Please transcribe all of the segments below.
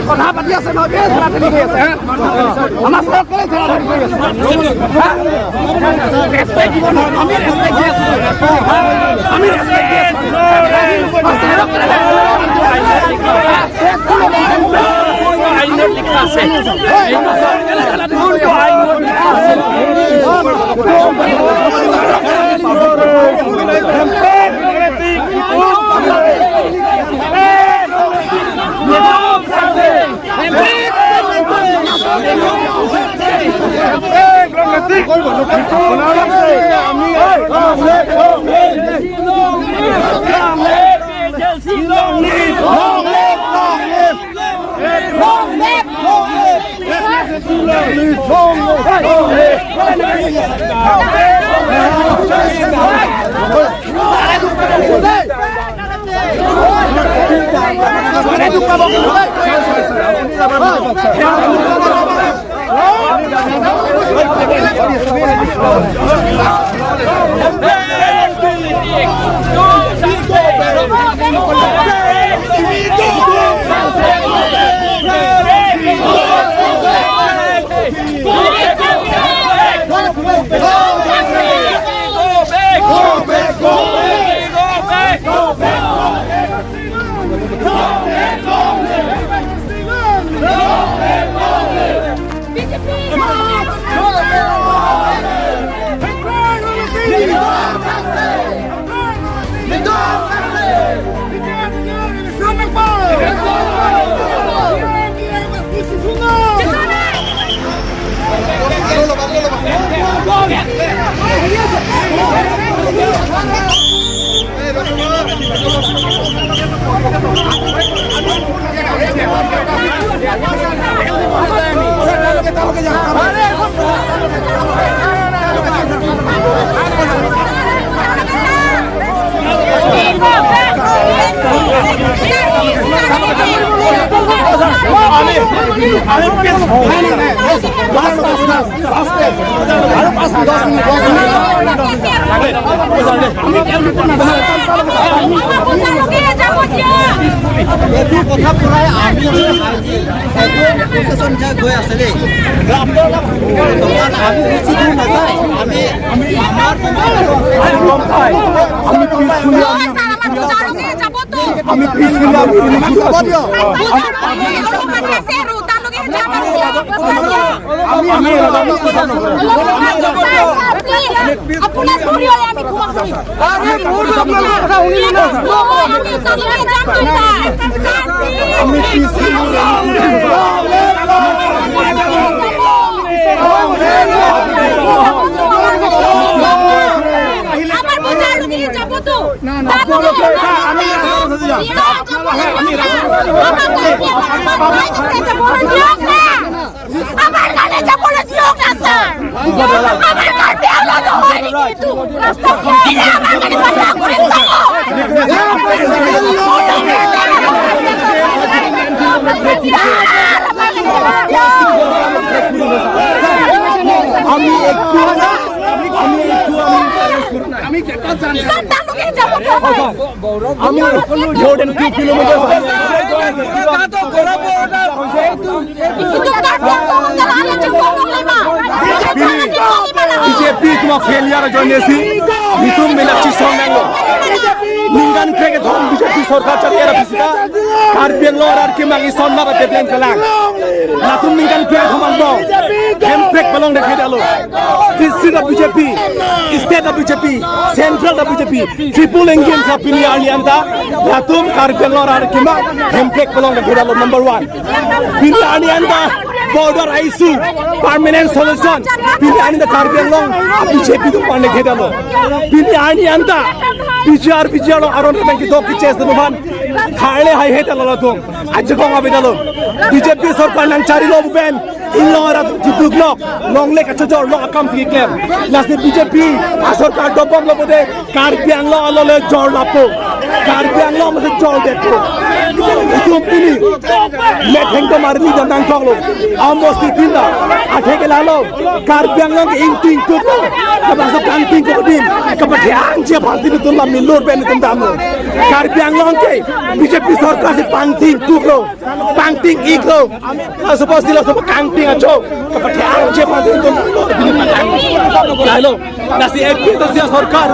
কথা পাতি আছে নহয় ঠেলা ঠেলি হৈ আছে আমাৰ চৰকাৰে ঠেলা ঠেলি কৰি আছে আমি আইনত লিখা আছে BJP cuma failure joinnya sih itu melakukan songango ninggan kreke thong BJP सरकार चली आ रही है कार बेंगलोर आर के मांगी सोना बते प्लेन कलांग नातुम निकल पे हमन दो गेम पेक बलोंग देखे डालो this the BJP state the BJP central the BJP triple engine सा पिनी आलियांता नातुम कार बेंगलोर आर के मा गेम पेक बलोंग देखे डालो नंबर 1 पिनी आलियांता border issue, permanent solution. Pili ani the Karbi Anglong, BJP tu pandai kita lo. Pili ani anta, BJR lo aron orang kita kicau semuanya. Khale hai heta lo tu, aja kau ngabida lo. BJP sorpan nang cari lo bukan. Inlora jiduk lo, long lek aja jor lo akam tiklem. Nasi BJP asal kar dobam lo bode, Karbi Anglong lo le jor lapo. Karbi Anglong masih jor dekho. Itu pili, let hengto marni dan nangkong lo. Amos titinda, ate ke lalo. Karbi Anglong inting tu lo, kabasa kanting ko din. Kapatid anje pasti itu lah milur pen itu damu. Karbi Anglong ke BJP sarkar se pangting tu lo, pangting iklo. Supaya sila supaya kanting aja. Kapatid anje pasti itu milur bini patang. Lalu nasi MP tu siapa sarkar,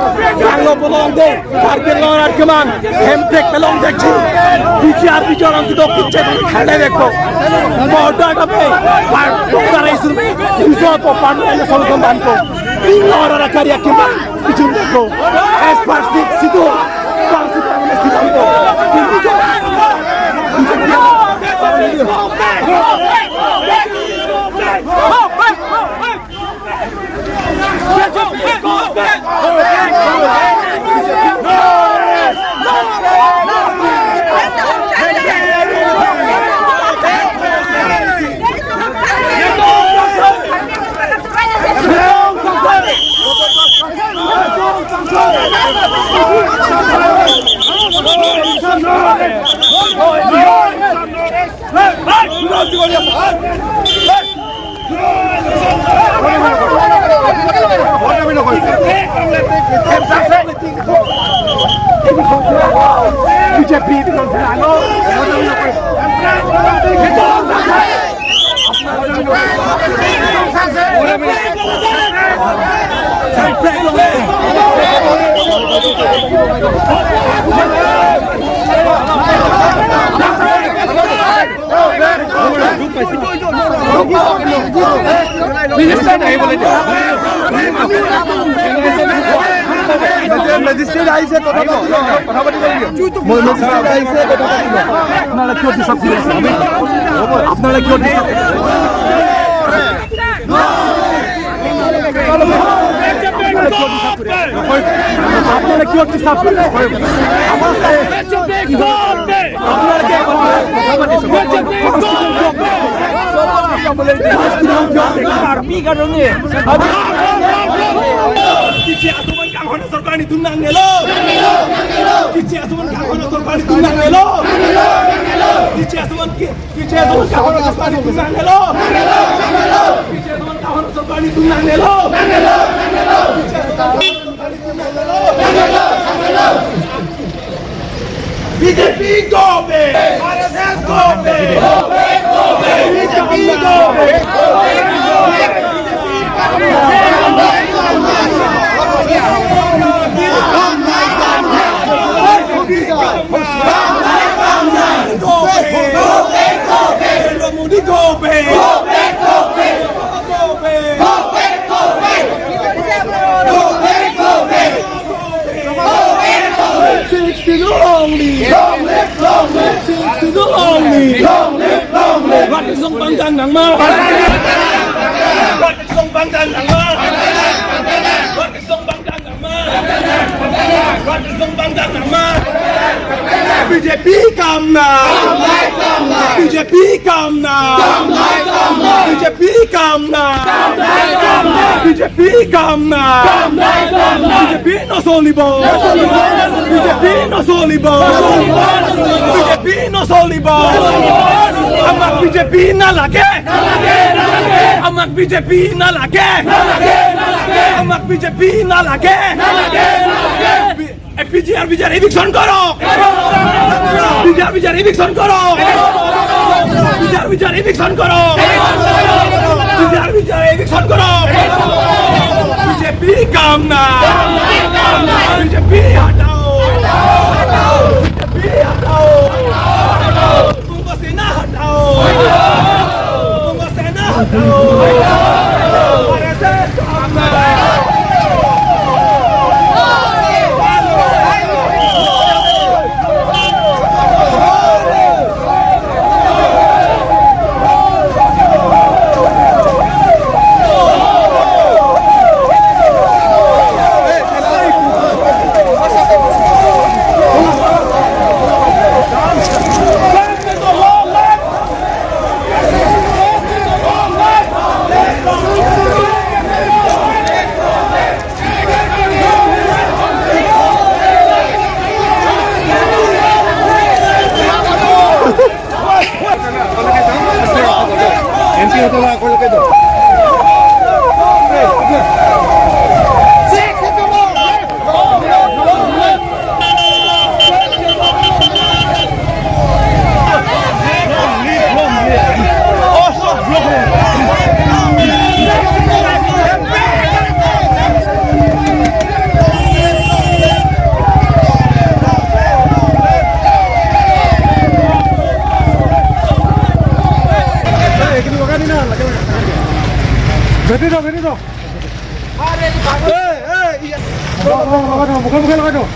Anglong pelong deh. Karbi Anglong arkeman, hemtek pelong dekci. BJR orang tu kicau khale dekho. Border tapi, border isu isu apa pandai solution bantu. Orang karya kita ujung dekho. Espasi situ, bangsa kita situ. BJP itu Magistrate aise kotha bolo kotha bati koriyo magistrate aise kotha bati apnara kyo disturb koriase apnara kyo disturb আপনারা কি হচ্ছে সাপ করে আপনারা কে কারবি কারণে কিছে আসমান কাহনে সরকার নি তুনাং নেলো কিছে আসমান কাহনে সরকার নি তুনাং নেলো কিছে আসমান কাহনে সরকার নি তুনাং নেলো কিছে আসমান কাহনে সরকার নি তুনাং নেলো BJP go back! RSS go back! BJP go back! Sông băng đằng nắng mơ, sông băng đằng nắng mơ, sông băng đằng nắng mơ, sông băng đằng nắng mơ. BJP come now, BJP come now, BJP come now, BJP come now, BJP no solibo, BJP no solibo, BJP no solibo. Amak BJP na lage, amak BJP na lage, amak BJP na lage. BJR eviction karo, BJR eviction karo, BJR eviction karo, BJR eviction karo. BJP come now, BJP hatao, BJP hatao. Sena hatao, Sena hatao, RSS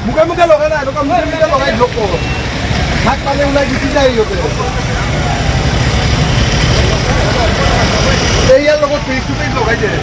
মুখে লগাই নাই মুখে লগাই লোক হাত পালে ওলাই Gucci যায় ইহঁতে ইয়াৰ লগত পেজ টু পেজ লগাই দিয়ে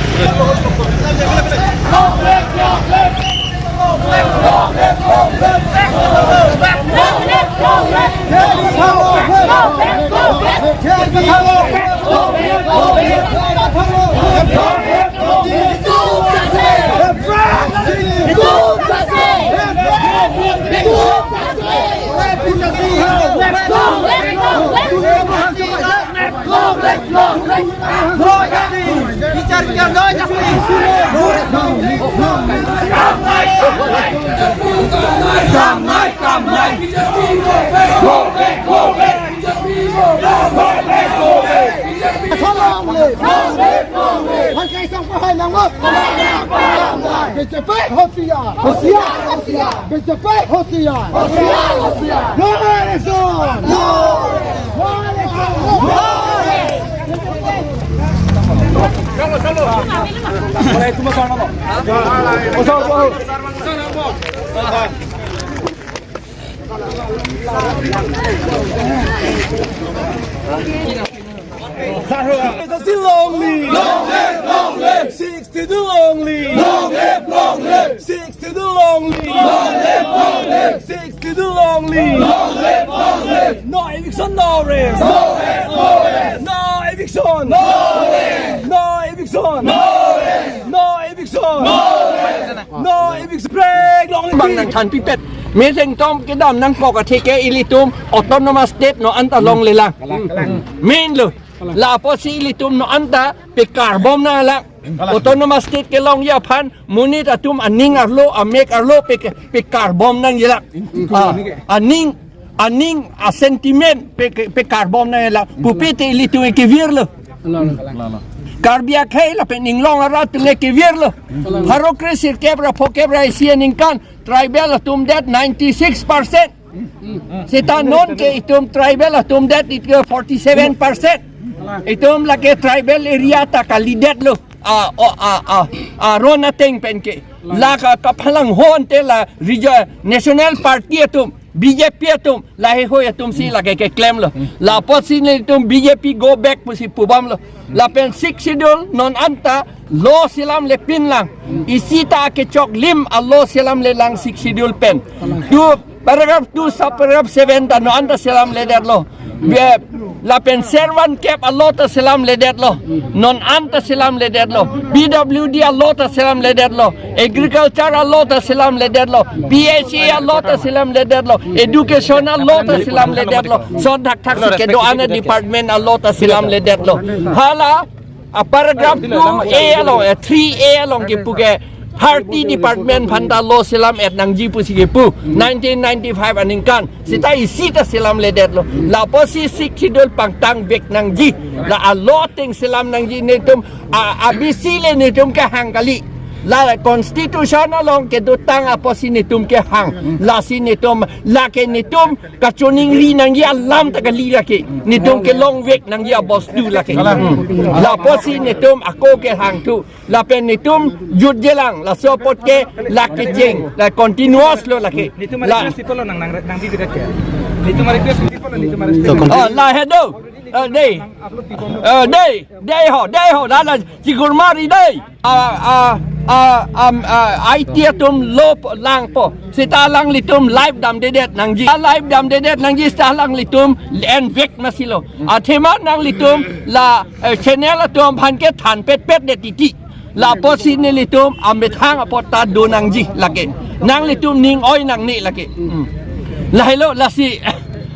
Long live, 60 to long live, 60 to long live, 60 to long live, no eviction, no rest, no eviction, no eviction, no eviction, no eviction, break long live. Bằng thành pi pet, mấy thằng tom cái đầm năng cọ cái cái ilitum autonomous state nó ăn ta long lê lang, main luôn. La posilitum no anta pe carbon na la autonomous state ke long ya phan munit atum aning arlo amek arlo pe carbon nang yela aning a sentiment pe carbon na la pupete litu ke virlo karbia khai la pe ning long ara tu ke virlo harocracy kebra pokebra sianing kan tribal atum that 96% sita non ke itum tribal atum that it 47%. Itom lagi tribal area ta kalidet lo rona teng penke la kapalang hon te la national party atum BJP atum lahi ho atum si lagi ke claim lo la posin itum BJP go back pusi pubam lo la pen 6 schedule non anta lo silam le pin lang isita ke chok lim allo silam le lang 6 schedule pen tu paragraph 2 sub paragraph 7 ta no anta silam le der lo la pen servan cap alota selam ledet lo non anta selam ledet lo BWD alota selam ledet lo agriculture alota selam ledet lo PHC alota selam ledet lo education alota selam ledet lo so dak thak ke do ana department alota selam ledet lo hala paragraph 2A lo 3A lo ke puge Party Department Phanta Law Silam at Nangji Pusigepu 1995 aningkan sita isita silam ledet lo la posi sikidol pangtang bek Nangji la aloting silam Nangji netum abisile netum ke hangkali la constitutional long ke dutang aposi netum ke hang la si netum la ke netum kachuning ri Nangji alam tagali la ke netum ke long bek Nangji abos du la ke la posi netum ako ke hang tu la pen netum jud jelang la support ke la ke jeng la continuous lo la ke la Sipolo nang di direct ya. Itu mari request sipolo itu mari. la hedo đây ho đó là chỉ còn mari đây IT tum lop lang po sita lang litum live dam dedet nangji live dam dedet nangji sta lang litum en vek masilo thema nang litum la channel tum phan ke than pet de titi la posi ni litum ambethang apota do nangji lake nang litum ning oi nang ni lake la hello la si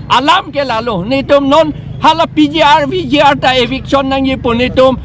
alam ke lalo ni tum non hala VGR ta eviction nang yipon ni tum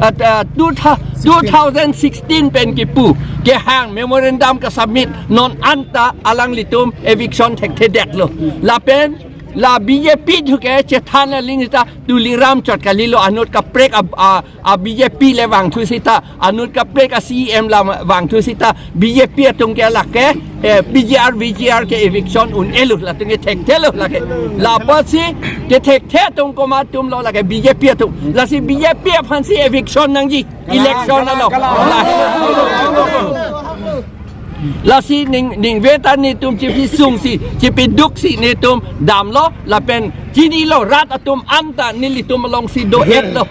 2016 pen ki pu ke hang memorandum ka submit non anta alang litum eviction thek det lo la pen la BJP thuke chethana lingita tuliram chot kalilo anut ka prek a BJP le wang thu sita anut ka prek a CM la wang thu sita BJP tung ke la ke VGR ke eviction un elu la tung thek thelo la ke la pasi ke thek the tung ko ma tum lo la ke BJP tung la si BJP phansi eviction nang ji election na lo la si ning vetan ni tum chi pi sung si chi pi duk si ni tum dam lo la pen chi ni lo rat atum anta ni li tum long si do et lo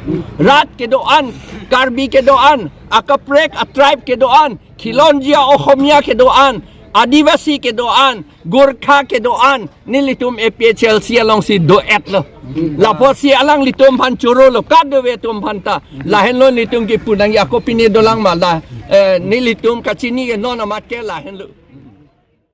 rat ke do an karbi ke do an akaprek a tribe ke do an khilonjia okhomia ke do an adivasi ke do an gorkha ke do an ni li tum APHL si long si do et lo la po si alang li tum phan churo lo ka do ve tum phan ta la hen lo li tum ki punang ya ko pini do lang ma la ni li tum ka chini ke non amat ke la hen lo